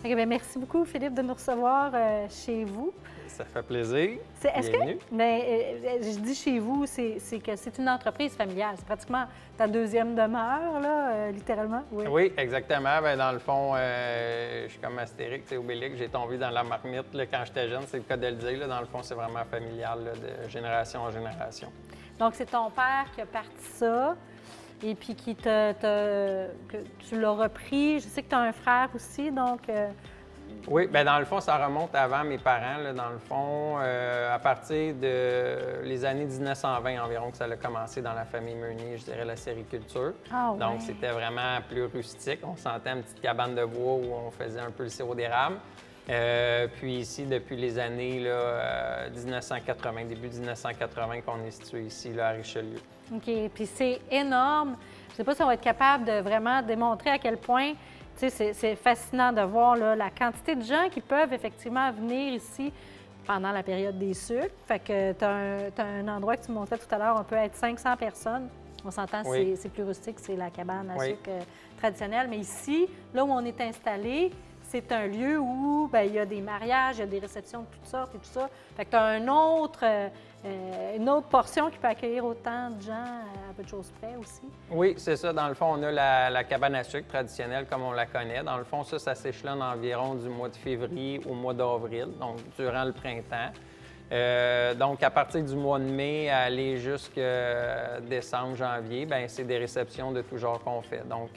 OK, bien, merci beaucoup, Philippe, de nous recevoir chez vous. Ça fait plaisir. Est-ce Bienvenue. que, je dis chez vous, c'est que c'est une entreprise familiale. C'est pratiquement ta deuxième demeure, là, littéralement. Oui, Oui, exactement. Bien, dans le fond, je suis comme Astérix et Obélix. J'ai tombé dans la marmite là, quand j'étais jeune. C'est le cas de le dire. Là. Dans le fond, c'est vraiment familial là, de génération en génération. Donc, c'est ton père qui a parti ça et puis que tu l'as repris. Je sais que tu as un frère aussi, donc... Oui, bien dans le fond, ça remonte avant mes parents. Là, dans le fond, à partir de les années 1920 environ que ça a commencé dans la famille Meunier, je dirais la sériculture. Ah ouais. Donc, c'était vraiment plus rustique. On sentait une petite cabane de bois où on faisait un peu le sirop d'érable. Puis ici, depuis les années là, 1980, début 1980, qu'on est situé ici là, à Richelieu. OK. Puis c'est énorme. Je ne sais pas si on va être capable de vraiment démontrer à quel point... Tu sais, c'est fascinant de voir là, la quantité de gens qui peuvent effectivement venir ici pendant la période des sucres. Fait que tu as un endroit que tu montrais tout à l'heure, on peut être 500 personnes. On s'entend, Oui. c'est plus rustique, c'est la cabane à Oui. sucre traditionnelle. Mais ici, là où on est installé, c'est un lieu où bien, il y a des mariages, il y a des réceptions de toutes sortes et tout ça. Fait que tu as une autre portion qui peut accueillir autant de gens à peu de choses près aussi. Oui, c'est ça. Dans le fond, on a la cabane à sucre traditionnelle comme on la connaît. Dans le fond, ça s'échelonne environ du mois de février au mois d'avril, donc durant le printemps. Donc, à partir du mois de mai à aller jusqu'à décembre, janvier, bien, c'est des réceptions de tout genre qu'on fait. Donc,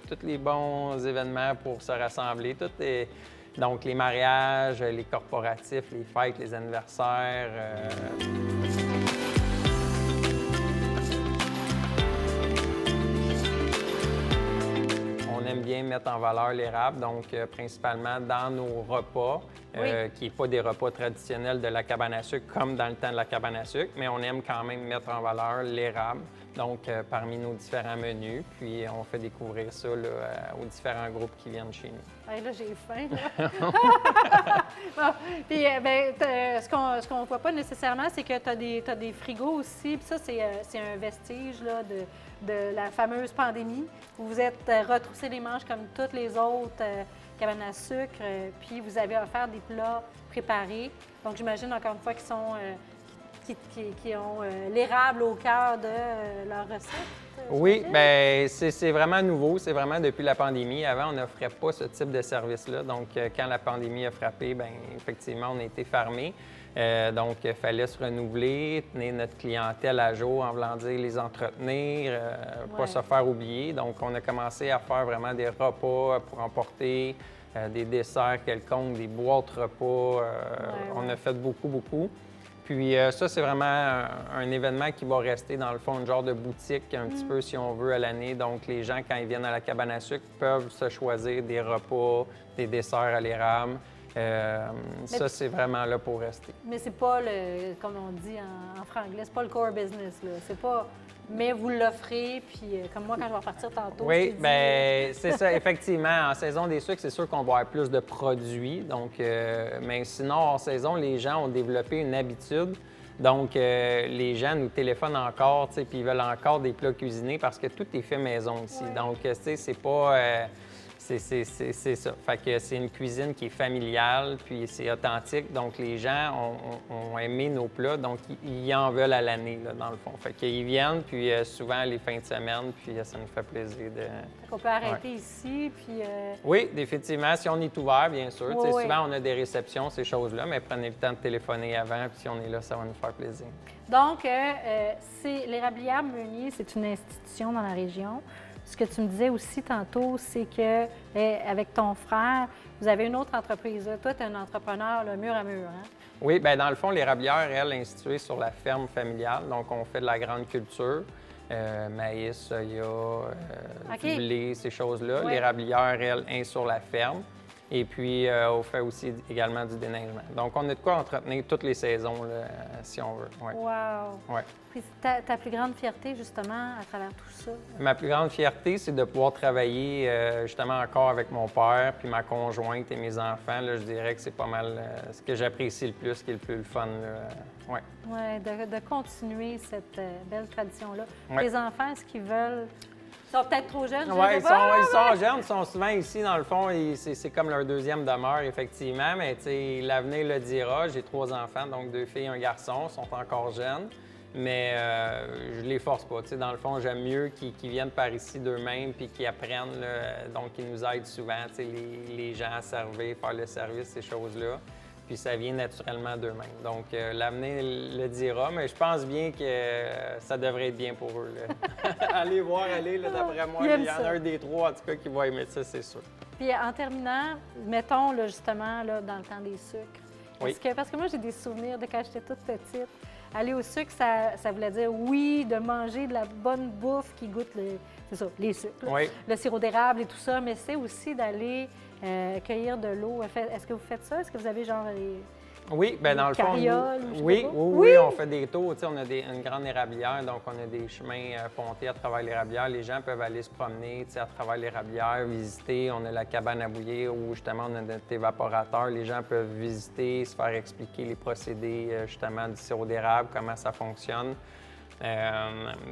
tous les bons événements pour se rassembler, donc les mariages, les corporatifs, les fêtes, les anniversaires. On aime bien mettre en valeur l'érable, donc principalement dans nos repas, qui n'est pas des repas traditionnels de la cabane à sucre comme dans le temps de la cabane à sucre, mais on aime quand même mettre en valeur l'érable, donc parmi nos différents menus, puis on fait découvrir ça là, aux différents groupes qui viennent chez nous. Hey, là, j'ai faim, là. Bon, puis, ce qu'on ne voit pas nécessairement, c'est que tu as des frigos aussi. Puis ça, c'est un vestige là, de la fameuse pandémie où vous êtes retroussé les manches comme toutes les autres cabanes à sucre. Puis vous avez offert des plats préparés. Donc, j'imagine encore une fois qu'ils sont... qui ont l'érable au cœur de leur recette? Oui, bien, c'est vraiment nouveau. C'est vraiment depuis la pandémie. Avant, on n'offrait pas ce type de service-là. Donc, quand la pandémie a frappé, bien, effectivement, on a été fermé. Donc, il fallait se renouveler, tenir notre clientèle à jour, en voulant dire les entretenir, pas se faire oublier. Donc, on a commencé à faire vraiment des repas pour emporter, des desserts quelconques, des boîtes repas. On a fait beaucoup, beaucoup. Puis ça, c'est vraiment un événement qui va rester, dans le fond, une genre de boutique, un petit peu, si on veut, à l'année. Donc, les gens, quand ils viennent à la cabane à sucre, peuvent se choisir des repas, des desserts à l'érable. Ça, c'est vraiment là pour rester. Mais c'est pas, comme on dit en franglais, c'est pas le core business, là. C'est pas... Mais vous l'offrez, puis comme moi, quand je vais repartir tantôt, oui, bien, c'est ça, effectivement. En saison des sucres, c'est sûr qu'on va avoir plus de produits. Donc, mais sinon, en saison, les gens ont développé une habitude. Donc, les gens nous téléphonent encore, tu sais, puis ils veulent encore des plats cuisinés parce que tout est fait maison ici. Ouais. Donc, tu sais, c'est pas... c'est ça. Fait que c'est une cuisine qui est familiale, puis c'est authentique. Donc, les gens ont aimé nos plats, donc ils en veulent à l'année, là, dans le fond. Fait qu'ils viennent, puis souvent les fins de semaine, puis ça nous fait plaisir de... Fait qu'on peut arrêter ici, puis... Oui, définitivement, si on est ouvert, bien sûr. Oui, oui. Souvent, on a des réceptions, ces choses-là, mais prenez le temps de téléphoner avant, puis si on est là, ça va nous faire plaisir. Donc, l'Érablière Meunier, c'est une institution dans la région. Ce que tu me disais aussi tantôt, c'est que avec ton frère, vous avez une autre entreprise. Là. Toi, tu es un entrepreneur là, mur à mur. Hein? Oui, bien dans le fond, l'Érablière, elle, est instituée sur la ferme familiale. Donc, on fait de la grande culture, maïs, soya, du blé, ces choses-là. Ouais. L'Érablière, elle, est sur la ferme. Et puis, on fait aussi également du déneigement. Donc, on a de quoi entretenir toutes les saisons, là, si on veut. Ouais. Wow! Ouais. Puis ta plus grande fierté, justement, à travers tout ça? Ma plus grande fierté, c'est de pouvoir travailler justement encore avec mon père, puis ma conjointe et mes enfants. Là, je dirais que c'est pas mal ce que j'apprécie le plus, qui est le plus le fun. Oui. Oui, de continuer cette belle tradition-là. Ouais. Les enfants, est-ce qu'ils veulent sont peut-être trop jeunes, je Oui, sais ils pas. sont jeunes, ils sont souvent ici, dans le fond, et c'est comme leur deuxième demeure, effectivement, mais tu sais, l'avenir le dira. J'ai 3 enfants, donc 2 filles et un garçon, ils sont encore jeunes, mais je les force pas. Tu sais, dans le fond, j'aime mieux qu'ils viennent par ici d'eux-mêmes puis qu'ils apprennent, là, donc ils nous aident souvent, tu sais, les gens à servir, faire le service, ces choses-là. Puis ça vient naturellement d'eux-mêmes. Donc, l'avenir le dira, mais je pense bien que ça devrait être bien pour eux. Là. Allez voir, là, d'après moi, il y en a un des 3, en tout cas, qui va aimer ça, c'est sûr. Puis en terminant, mettons là, justement là, dans le temps des sucres. Oui. Parce que moi, j'ai des souvenirs de quand j'étais toute petite. Aller au sucre, ça voulait dire, oui, de manger de la bonne bouffe qui goûte c'est ça, les sucres, là. Oui. Le sirop d'érable et tout ça, mais c'est aussi d'aller cueillir de l'eau. Est-ce que vous faites ça? Est-ce que vous avez genre Oui, bien dans le fond, carrioles, je sais oui, pas? oui, on fait des tours. Tu sais, on a une grande érablière, donc on a des chemins pontés à travers l'érablière. Les gens peuvent aller se promener, tu sais, à travers l'érablière, visiter. On a la cabane à bouillir où justement on a notre évaporateur. Les gens peuvent visiter, se faire expliquer les procédés justement du sirop d'érable, comment ça fonctionne.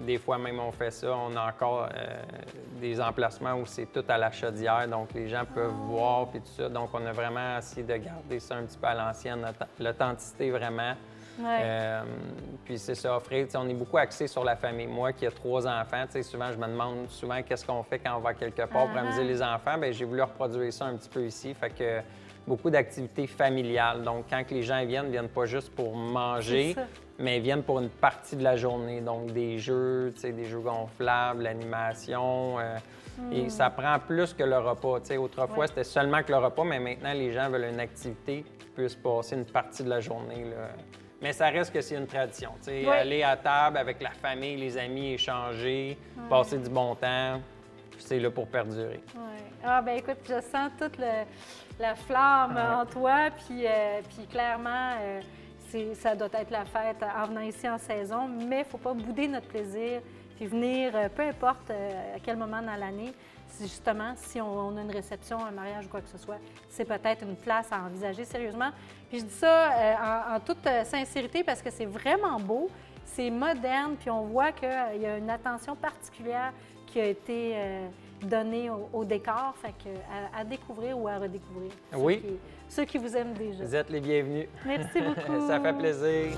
Des fois même on fait ça, on a encore des emplacements où c'est tout à la chaudière, donc les gens peuvent voir puis tout ça. Donc on a vraiment essayé de garder ça un petit peu à l'ancienne, l'authenticité vraiment. Ouais. Puis c'est ça, offrir, on est beaucoup axé sur la famille. Moi qui ai 3 enfants, souvent je me demande souvent qu'est-ce qu'on fait quand on va quelque part pour amuser les enfants. Bien, j'ai voulu reproduire ça un petit peu ici, fait que beaucoup d'activités familiales. Donc quand les gens viennent, ils viennent pas juste pour manger, mais ils viennent pour une partie de la journée. Donc des jeux, des jeux gonflables, l'animation. Et ça prend plus que le repas. Autrefois, c'était seulement que le repas, mais maintenant, les gens veulent une activité qui puisse passer une partie de la journée, là. Mais ça reste que c'est une tradition. Aller à table avec la famille, les amis, échanger, passer du bon temps, c'est là pour perdurer. Oui. Ah, ben écoute, je sens toute la flamme en toi, puis clairement, ça doit être la fête en venant ici en saison, mais il ne faut pas bouder notre plaisir, puis venir, peu importe à quel moment dans l'année, si on a une réception, un mariage ou quoi que ce soit, c'est peut-être une place à envisager sérieusement. Puis je dis ça en toute sincérité parce que c'est vraiment beau, c'est moderne, puis on voit qu'il y a une attention particulière qui a été donnée au décor, fait que à découvrir ou à redécouvrir. Oui. Ceux qui vous aiment déjà. Vous êtes les bienvenus. Merci beaucoup. Ça fait plaisir.